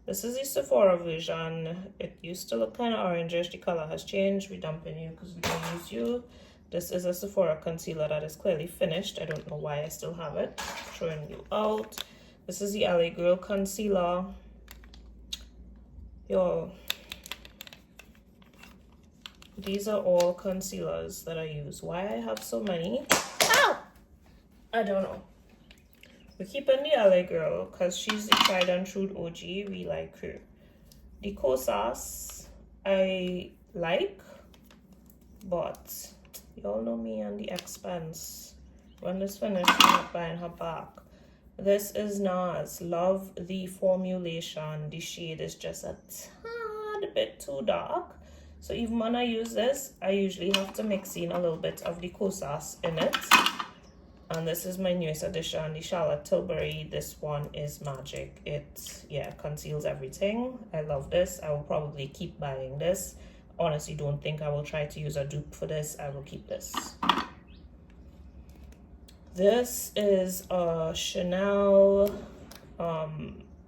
This is the Sephora version. It used to look kind of orangish. The color has changed. We're dumping you because we don't use you. This is a Sephora concealer that is clearly finished. I don't know why I still have it. Showing you out. This is the LA Girl concealer. Yo, these are all concealers that I use. Why I have so many? Ow! I don't know. We're keeping the LA Girl because she's the tried and true OG. We like her. The Kosas I like, but y'all know me and the expense. When this finished, I'm not buying her back. This is NARS. Love the formulation. The shade is just a tad bit too dark. So even when I use this, I usually have to mix in a little bit of the Kosas in it. And this is my newest addition, the Charlotte Tilbury. This one is magic. It, yeah, conceals everything. I love this. I will probably keep buying this. Honestly, don't think I will try to use a dupe for this. I will keep this. This is a Chanel,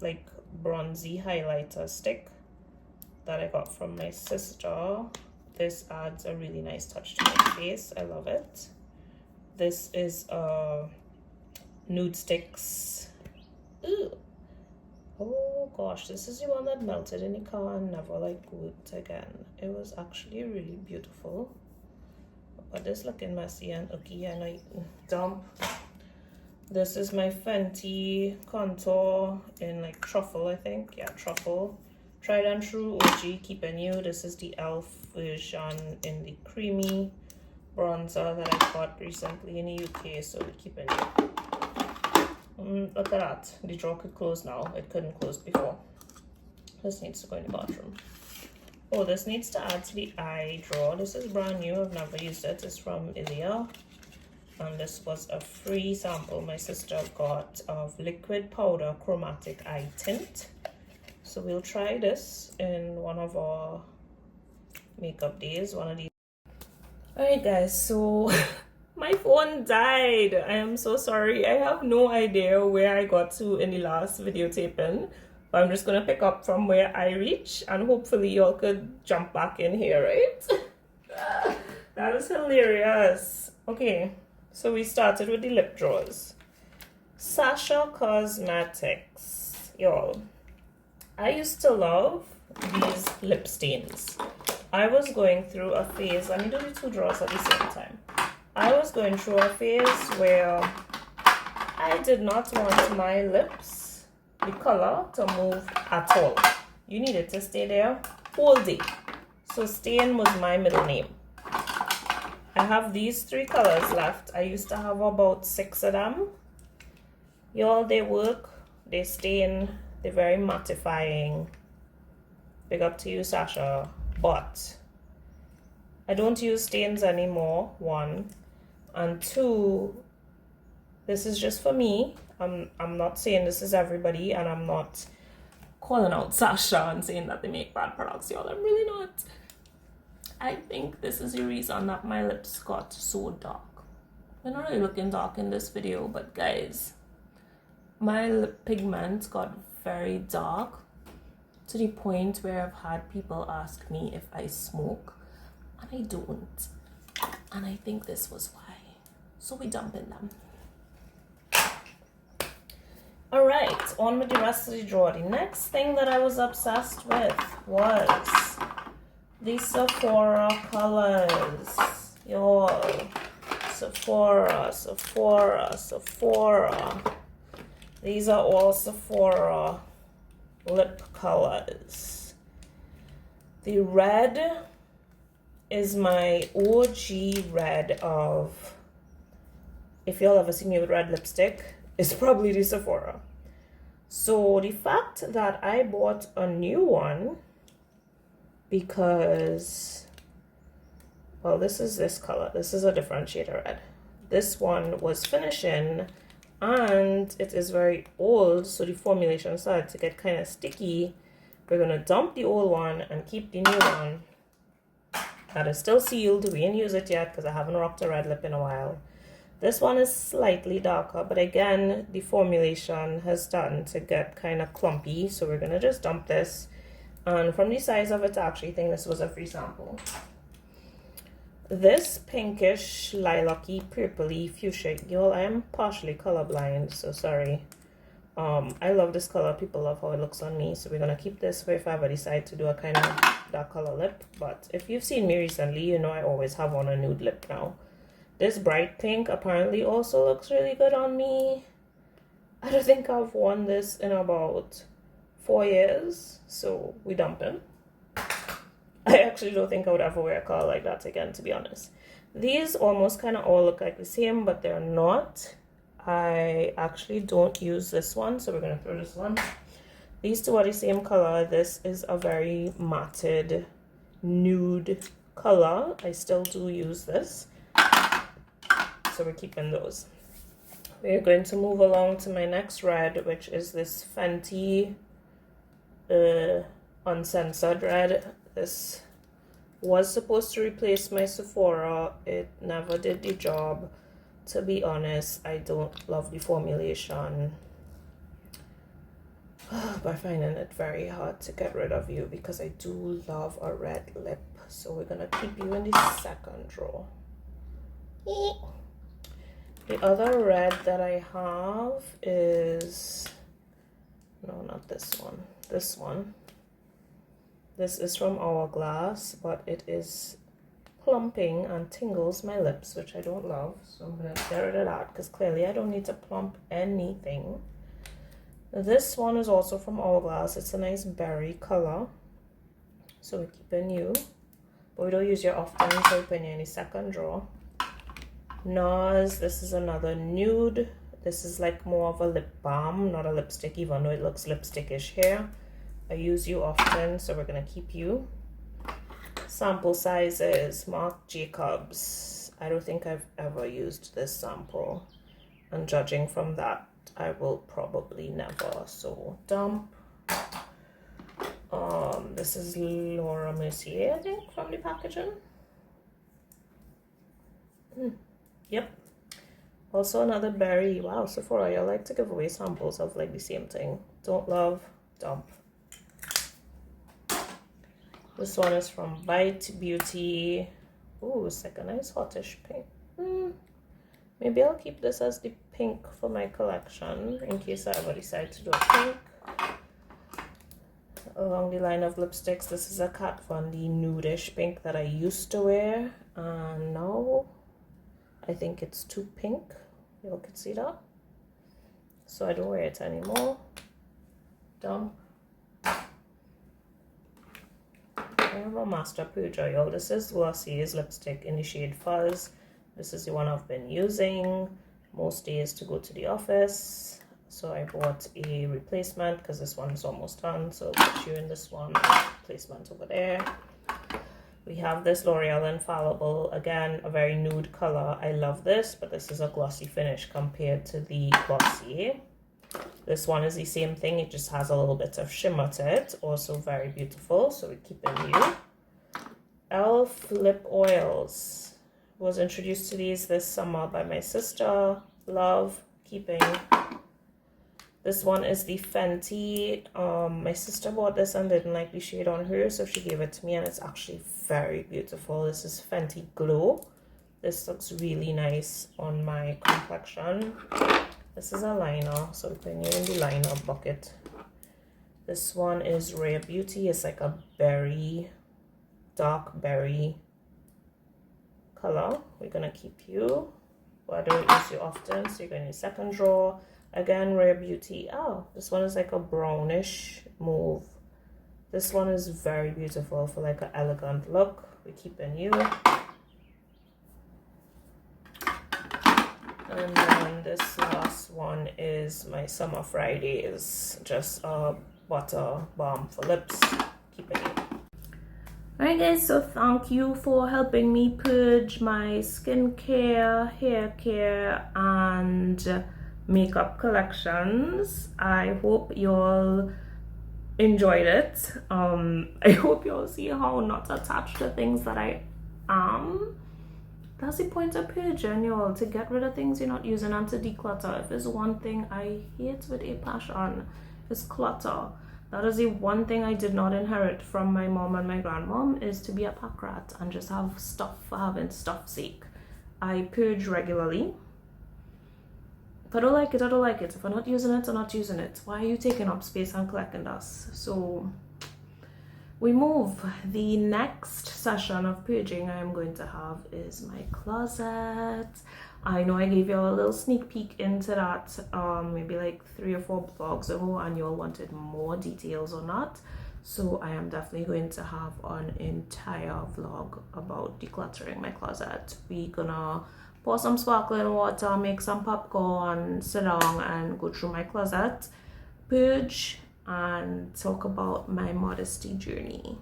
like bronzy highlighter stick that I got from my sister. This adds a really nice touch to my face. I love it. This is Nude Sticks. Ooh. Oh gosh, this is the one that melted in the car and never like worked again. It was actually really beautiful. But this looking messy and icky and I dump. This is my Fenty contour in like truffle, I think. Yeah, truffle. Tried and true OG, keeping you. This is the e.l.f. version in the creamy bronzer that I got recently in the UK, so we're keeping it. Look at that. The drawer could close now. It couldn't close before. This needs to go in the bathroom. Oh, this needs to add to the eye drawer. This is brand new. I've never used it. It's from Ilia. And this was a free sample my sister got of liquid powder chromatic eye tint. So we'll try this in one of our makeup days, one of these. Alright guys, so my phone died. I am so sorry. I have no idea where I got to in the last video taping. But I'm just going to pick up from where I reach and hopefully y'all could jump back in here, right? That is hilarious. Okay, so we started with the lip drawers. Sasha Cosmetics. Y'all, I used to love these lip stains. I was going through a phase, let me do the two drawers at the same time. I was going through a phase where I did not want my lips, the color, to move at all. You needed to stay there all day. So stain was my middle name. I have these three colors left. I used to have about 6 of them. Y'all, they work, they stain, they're very mattifying. Big up to you, Sasha. But I don't use stains anymore, 1. And 2, this is just for me. I'm not saying this is everybody, and I'm not calling out Sasha and saying that they make bad products, y'all. I'm really not. I think this is the reason that my lips got so dark. They're not really looking dark in this video, but guys, my lip pigment got very dark to the point where I've had people ask me if I smoke, and I don't. And I think this was why. So we dumping them. Alright, on with the rest of the drawer. The next thing that I was obsessed with was the Sephora colors. Y'all, Sephora, Sephora, Sephora. These are all Sephora lip colors. The red is my OG red of, if y'all ever see me with red lipstick, it's probably the Sephora. So the fact that I bought a new one, because, well, this is this color. This is a different shade of red. This one was finishing and it is very old, so the formulation started to get kind of sticky. We're going to dump the old one and keep the new one that is still sealed. We didn't use it yet because I haven't rocked a red lip in a while. This one is slightly darker, but again, the formulation has started to get kind of clumpy, so we're going to just dump this. And from the size of it, I actually think this was a free sample. this pinkish lilac-y purpley fuchsia. Y'all, I am partially colorblind, so sorry. I love this color. People love how it looks on me, so we're gonna keep this for if I ever decide to do a kind of dark color lip. But if you've seen me recently, you know I always have on a nude lip now. This bright pink apparently also looks really good on me. I don't think I've worn this in about 4 years, so we dumping. I actually don't think I would ever wear a color like that again, to be honest. These almost kind of all look like the same, but they're not. I actually don't use this one, so we're going to throw this one. These two are the same color. This is a very matted nude color. I still do use this, so we're keeping those. We're going to move along to my next red, which is this Fenty Uncensored red. This was supposed to replace my Sephora. It never did the job. To be honest, I don't love the formulation. But I'm finding it very hard to get rid of you because I do love a red lip. So we're going to keep you in the second row. The other red that I have is... No, not this one. This one. This is from Hourglass, but it is plumping and tingles my lips, which I don't love. So I'm going to get rid of that because clearly I don't need to plump anything. This one is also from Hourglass. It's a nice berry color. So we're keeping you. But we don't use you often, so we're putting you in the second drawer. NARS, this is another nude. This is like more of a lip balm, not a lipstick, even though it looks lipstickish here. I use you often, so we're going to keep you. Sample sizes, Marc Jacobs. I don't think I've ever used this sample. And judging from that, I will probably never. So dump. This is Laura Mercier, I think, from the packaging. Yep. Also another berry. Wow, Sephora, you like to give away samples of like the same thing. Don't love, dump. This one is from Bite Beauty. Ooh, it's like a nice hotish pink. Maybe I'll keep this as the pink for my collection in case I ever decide to do a pink. Along the line of lipsticks, this is a Kat Von D nudish pink that I used to wear. And now I think it's too pink. You all can see that. So I don't wear it anymore. Dump. I have a Master Purger, y'all. This is Glossier's lipstick in the shade Fuzz. This is the one I've been using most days to go to the office. So I bought a replacement because this one is almost done. So I'll put you in this one, replacement over there. We have this L'Oreal Infallible. Again, a very nude color. I love this, but this is a glossy finish compared to the Glossier. This one is the same thing. It just has a little bit of shimmer to it. Also very beautiful. So we keep in you. e.l.f. lip oils. Was introduced to these this summer by my sister. Love. Keeping. This one is the Fenty. My sister bought this and didn't like the shade on her, so she gave it to me, and it's actually very beautiful. This is Fenty Glow. This looks really nice on my complexion. This is a liner, so we're putting you in the liner bucket. This one is Rare Beauty. It's like a berry, dark berry color. We're gonna keep you. Well, I don't use you often, so you're going in the second drawer. Again, Rare Beauty. Oh, this one is like a brownish mauve. This one is very beautiful for like an elegant look. We keep in you. And then this last one is my Summer Fridays. Just a butter balm for lips. Keep in you. Alright guys, so thank you for helping me purge my skincare, hair care, and makeup collections. I hope you all enjoyed it. I hope you all see how not attached to things that I am. That's the point of purging, y'all, to get rid of things you're not using and to declutter. If there's one thing I hate with a passion, it's clutter. That is the one thing I did not inherit from my mom and my grandmom, is to be a pack rat and just have stuff for having stuff's sake. I purge regularly. If I don't like it, I don't like it. If I'm not using it, I'm not using it. Why are you taking up space and collecting dust? So we move. The next session of purging I am going to have is my closet. I know I gave you a little sneak peek into that maybe like 3 or 4 vlogs ago, and you all wanted more details on that. So I am definitely going to have an entire vlog about decluttering my closet. We're gonna pour some sparkling water, make some popcorn, sit down and go through my closet, purge, and talk about my modesty journey.